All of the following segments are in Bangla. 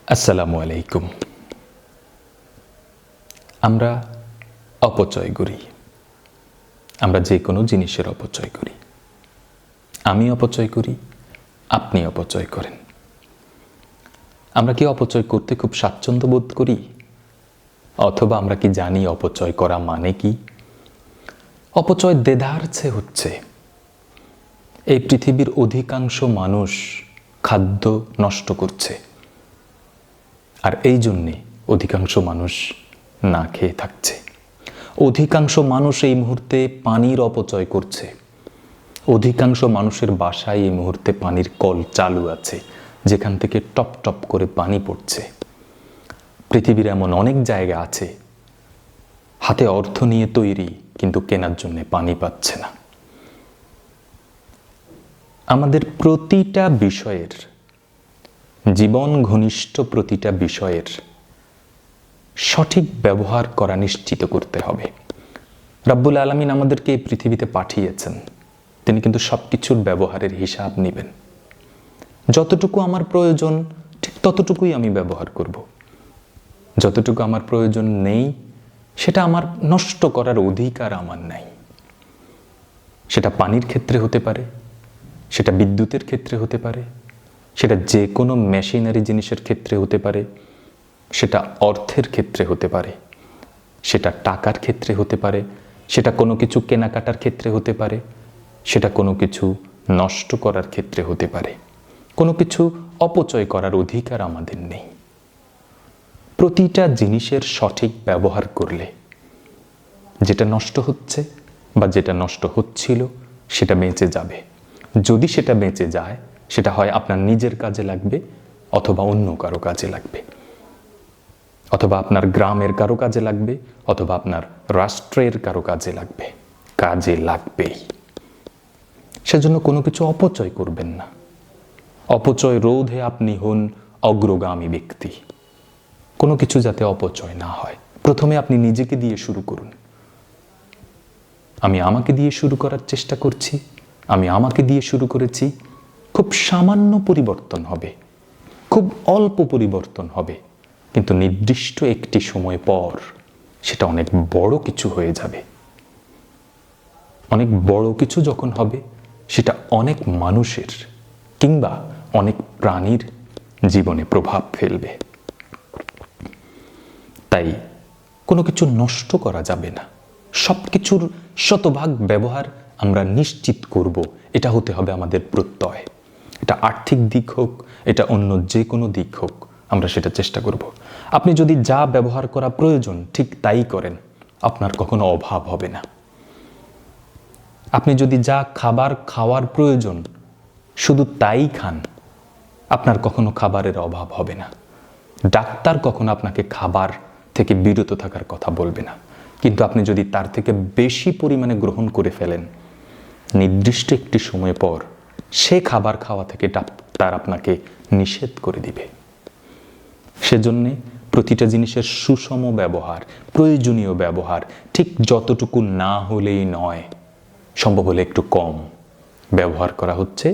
আসসালামু আলাইকুম। আমরা অপচয় করি, আমরা যে কোনো জিনিসের অপচয় করি। আমি অপচয় করি, আপনি অপচয় করেন। আমরা কি অপচয় করতে খুব স্বাচ্ছন্দ্য বোধ করি, অথবা আমরা কি জানি অপচয় করা মানে কি? অপচয় দেদারছে হচ্ছে এই পৃথিবীর অধিকাংশ মানুষ খাদ্য নষ্ট করছে, আর এই জন্যে অধিকাংশ মানুষ না খেয়ে থাকছে। অধিকাংশ মানুষ এই মুহূর্তে পানির অপচয় করছে। অধিকাংশ মানুষের বাসায় এই মুহূর্তে পানির কল চালু আছে, যেখান থেকে টপ টপ করে পানি পড়ছে। পৃথিবীর এমন অনেক জায়গা আছে হাতে অর্থ নিয়ে তৈরি, কিন্তু কেনার জন্য পানি পাচ্ছে না। আমাদের প্রতিটা বিষয়ের, জীবন ঘনিষ্ঠ প্রতিটা বিষয়ের সঠিক ব্যবহার করা নিশ্চিত করতে হবে। রব্বুল আলামিন আমাদেরকে এই পৃথিবীতে পাঠিয়েছেন, তিনি কিন্তু সব কিছুর ব্যবহারের হিসাব নেবেন। যতটুকু আমার প্রয়োজন ঠিক ততটুকুই আমি ব্যবহার করব। যতটুকু আমার প্রয়োজন নেই সেটা আমার নষ্ট করার অধিকার আমার নাই। সেটা পানির ক্ষেত্রে হতে পারে, সেটা বিদ্যুতের ক্ষেত্রে হতে পারে, সেটা যে কোনো মেশিনারি জিনিসের ক্ষেত্রে হতে পারে, সেটা অর্থের ক্ষেত্রে হতে পারে, সেটা টাকার ক্ষেত্রে হতে পারে, সেটা কোনো কিছু কেনাকাটার ক্ষেত্রে হতে পারে, সেটা কোনো কিছু নষ্ট করার ক্ষেত্রে হতে পারে। কোনো কিছু অপচয় করার অধিকার আমাদের নেই। প্রতিটা জিনিসের সঠিক ব্যবহার করলে যেটা নষ্ট হচ্ছে বা যেটা নষ্ট হচ্ছিল সেটা বেঁচে যাবে। যদি সেটা বেঁচে যায়, সেটা হয় আপনার নিজের কাজে লাগবে, অথবা অন্য কারো কাজে লাগবে, অথবা আপনার গ্রামের কারো কাজে লাগবে, অথবা আপনার রাষ্ট্রের কারো কাজে লাগবে। কাজে লাগবেই। সেজন্য কোনো কিছু অপচয় করবেন না। অপচয় রোধে আপনি হন অগ্রগামী ব্যক্তি। কোনো কিছু যাতে অপচয় না হয়, প্রথমে আপনি নিজেকে দিয়ে শুরু করুন। আমি আমাকে দিয়ে শুরু করার চেষ্টা করছি, আমি আমাকে দিয়ে শুরু করেছি। খুব সামান্য পরিবর্তন হবে, খুব অল্প পরিবর্তন হবে, কিন্তু নির্দিষ্ট একটি সময় পর সেটা অনেক বড় কিছু হয়ে যাবে। অনেক বড় কিছু যখন হবে, সেটা অনেক মানুষের কিংবা অনেক প্রাণীর জীবনে প্রভাব ফেলবে। তাই কোনো কিছু নষ্ট করা যাবে না। সব কিছুর শতভাগ ব্যবহার আমরা নিশ্চিত করব, এটা হতে হবে আমাদের প্রত্যয়। এটা আর্থিক দিক হোক, এটা অন্য যে কোনো দিক হোক, আমরা সেটা চেষ্টা করব। আপনি যদি যা ব্যবহার করা প্রয়োজন ঠিক তাই করেন, আপনার কখনো অভাব হবে না। আপনি যদি যা খাবার খাওয়ার প্রয়োজন শুধু তাই খান, আপনার কখনো খাবারের অভাব হবে না। ডাক্তার কখনো আপনাকে খাবার থেকে বিরত থাকার কথা বলবে না, কিন্তু আপনি যদি তার থেকে বেশি পরিমাণে গ্রহণ করে ফেলেন, নির্দিষ্ট একটি সময় পর সে খাবার খাওয়া থেকে ডাক্তার আপনাকে নিষেধ করে দিবে। সেজন্যে প্রতিটা জিনিসের সুষম ব্যবহার, প্রয়োজনীয় ব্যবহার, ঠিক যতটুকু না হলেই নয়, সম্ভব হলে একটু কম ব্যবহার করা হচ্ছে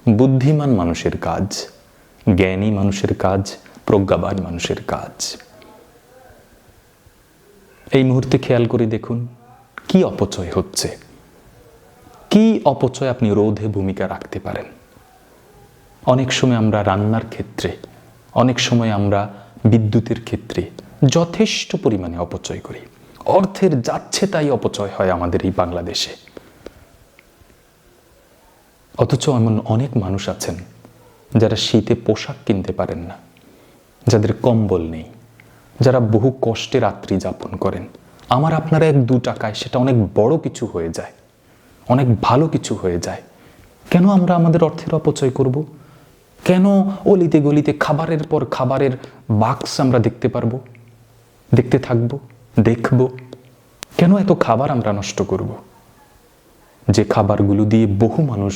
বুদ্ধিমান মানুষের কাজ, জ্ঞানী মানুষের কাজ, প্রজ্ঞাবান মানুষের কাজ। এই মুহূর্তে খেয়াল করে দেখুন কি অপচয় হচ্ছে, কি অপচয় আপনি রোধে ভূমিকা রাখতে পারেন। অনেক সময় আমরা রান্নার ক্ষেত্রে, অনেক সময় আমরা বিদ্যুতের ক্ষেত্রে যথেষ্ট পরিমাণে অপচয় করি। অর্থের যাচ্ছে তাই অপচয় হয় আমাদের এই বাংলাদেশে। অথচ এমন অনেক মানুষ আছেন যারা শীতে পোশাক কিনতে পারেন না, যাদের কম্বল নেই, যারা বহু কষ্টে রাত্রি যাপন করেন। আমার আপনারা 1-2 টাকায় সেটা অনেক বড় কিছু হয়ে যায়, অনেক ভালো কিছু হয়ে যায়। কেন আমরা আমাদের অর্থের অপচয় করব? কেন অলিতে গলিতে খাবারের পর খাবারের বাক্স আমরা দেখতে পারবো, দেখতে থাকবো, দেখব? কেন এত খাবার আমরা নষ্ট করব? যে খাবারগুলো দিয়ে বহু মানুষ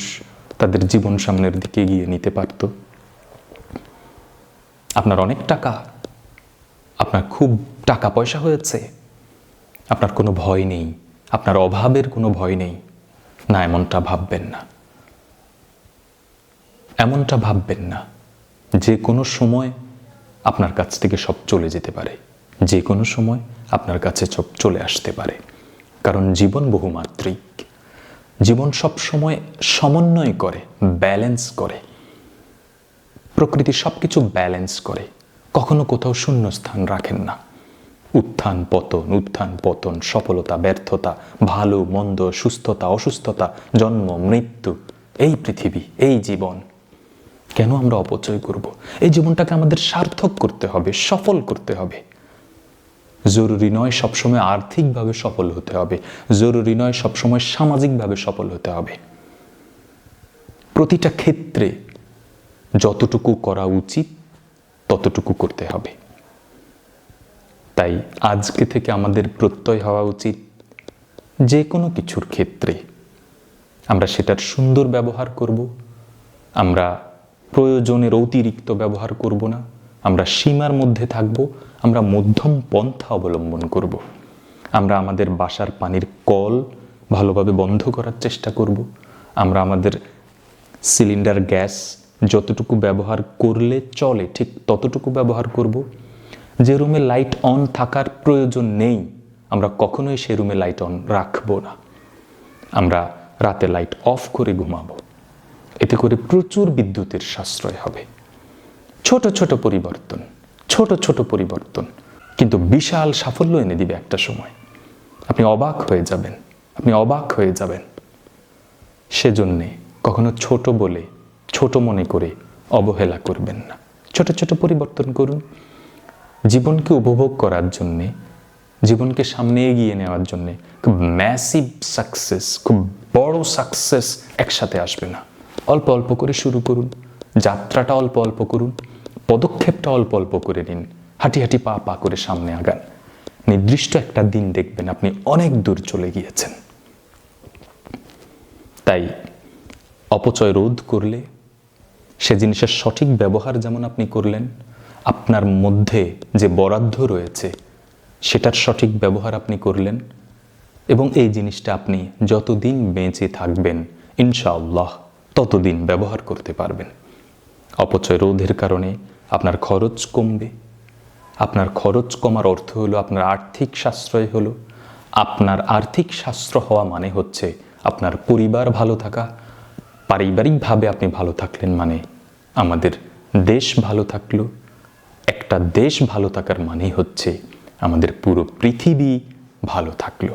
তাদের জীবন সামনের দিকে এগিয়ে নিতে পারত। আপনার অনেক টাকা, আপনার খুব টাকা পয়সা হয়েছে, আপনার কোনো ভয় নেই, আপনার অভাবের কোনো ভয় নেই না, এমনটা ভাববেন না। এমনটা ভাববেন না যে কোনো সময় আপনার কাছ থেকে সব চলে যেতে পারে, যে কোনো সময় আপনার কাছে সব চলে আসতে পারে। কারণ জীবন বহুমাত্রিক, জীবন সব সময় সমন্বয় করে, ব্যালেন্স করে। প্রকৃতি সব কিছু ব্যালেন্স করে, কখনো কোথাও শূন্য স্থান রাখেন না। উত্থান পতন, সফলতা ব্যর্থতা, ভালো মন্দ, সুস্থতা অসুস্থতা, জন্ম মৃত্যু, এই পৃথিবী, এই জীবন কেন আমরা অপচয় করব? এই জীবনটাকে আমাদের সার্থক করতে হবে, সফল করতে হবে। জরুরি নয় সবসময় আর্থিকভাবে সফল হতে হবে, জরুরি নয় সবসময় সামাজিকভাবে সফল হতে হবে। প্রতিটা ক্ষেত্রে যতটুকু করা উচিত ততটুকু করতে হবে। তাই আজকে থেকে আমাদের প্রত্যয় হওয়া উচিত, যে কোনো কিছুর ক্ষেত্রে আমরা সেটার সুন্দর ব্যবহার করব, আমরা প্রয়োজনের অতিরিক্ত ব্যবহার করব না, আমরা সীমার মধ্যে থাকব, আমরা মধ্যম পন্থা অবলম্বন করব। আমরা আমাদের বাসার পানির কল ভালোভাবে বন্ধ করার চেষ্টা করব। আমরা আমাদের সিলিন্ডার গ্যাস যতটুকু ব্যবহার করলে চলে ঠিক ততটুকু ব্যবহার করব। যে রুমে লাইট অন থাকার প্রয়োজন নেই আমরা কখনোই সে রুমে লাইট অন রাখবো না। আমরা রাতে লাইট অফ করে ঘুমাবো। এতে করে প্রচুর বিদ্যুতের সাশ্রয় হবে। ছোট ছোট পরিবর্তন কিন্তু বিশাল সাফল্য এনে দিবে একটা সময়। আপনি অবাক হয়ে যাবেন। সেজন্যে কখনো ছোট বলে, ছোট মনে করে অবহেলা করবেন না। ছোট পরিবর্তন করুন। জীবনকে উপভোগ করার জন্যে, জীবনকে সামনে এগিয়ে নেওয়ার জন্যে খুব ম্যাসিভ সাকসেস, খুব বড় সাকসেস একসাথে আসবে না। অল্প অল্প করে শুরু করুন, যাত্রাটা অল্প অল্প করুন, পদক্ষেপটা অল্প অল্প করে নিন, হাঁটি পা করে সামনে আগান। নির্দিষ্ট একটা দিন দেখবেন আপনি অনেক দূর চলে গিয়েছেন। তাই অপচয় রোধ করলে, সে জিনিসের সঠিক ব্যবহার যেমন আপনি করলেন, আপনার মধ্যে যে বরাদ্দ রয়েছে সেটার সঠিক ব্যবহার আপনি করলেন, এবং এই জিনিসটা আপনি যতদিন বেঁচে থাকবেন ইনশাআল্লাহ ততদিন ব্যবহার করতে পারবেন। অপচয় রোধের কারণে আপনার খরচ কমবে। আপনার খরচ কমার অর্থ হলো আপনার আর্থিক সাশ্রয় হলো। আপনার আর্থিক সাশ্রয় হওয়া মানে হচ্ছে আপনার পরিবার ভালো থাকা। পারিবারিকভাবে আপনি ভালো থাকলেন মানে আমাদের দেশ ভালো থাকলো। একটা দেশ ভালো থাকার মানেই হচ্ছে আমাদের পুরো পৃথিবী ভালো থাকলো।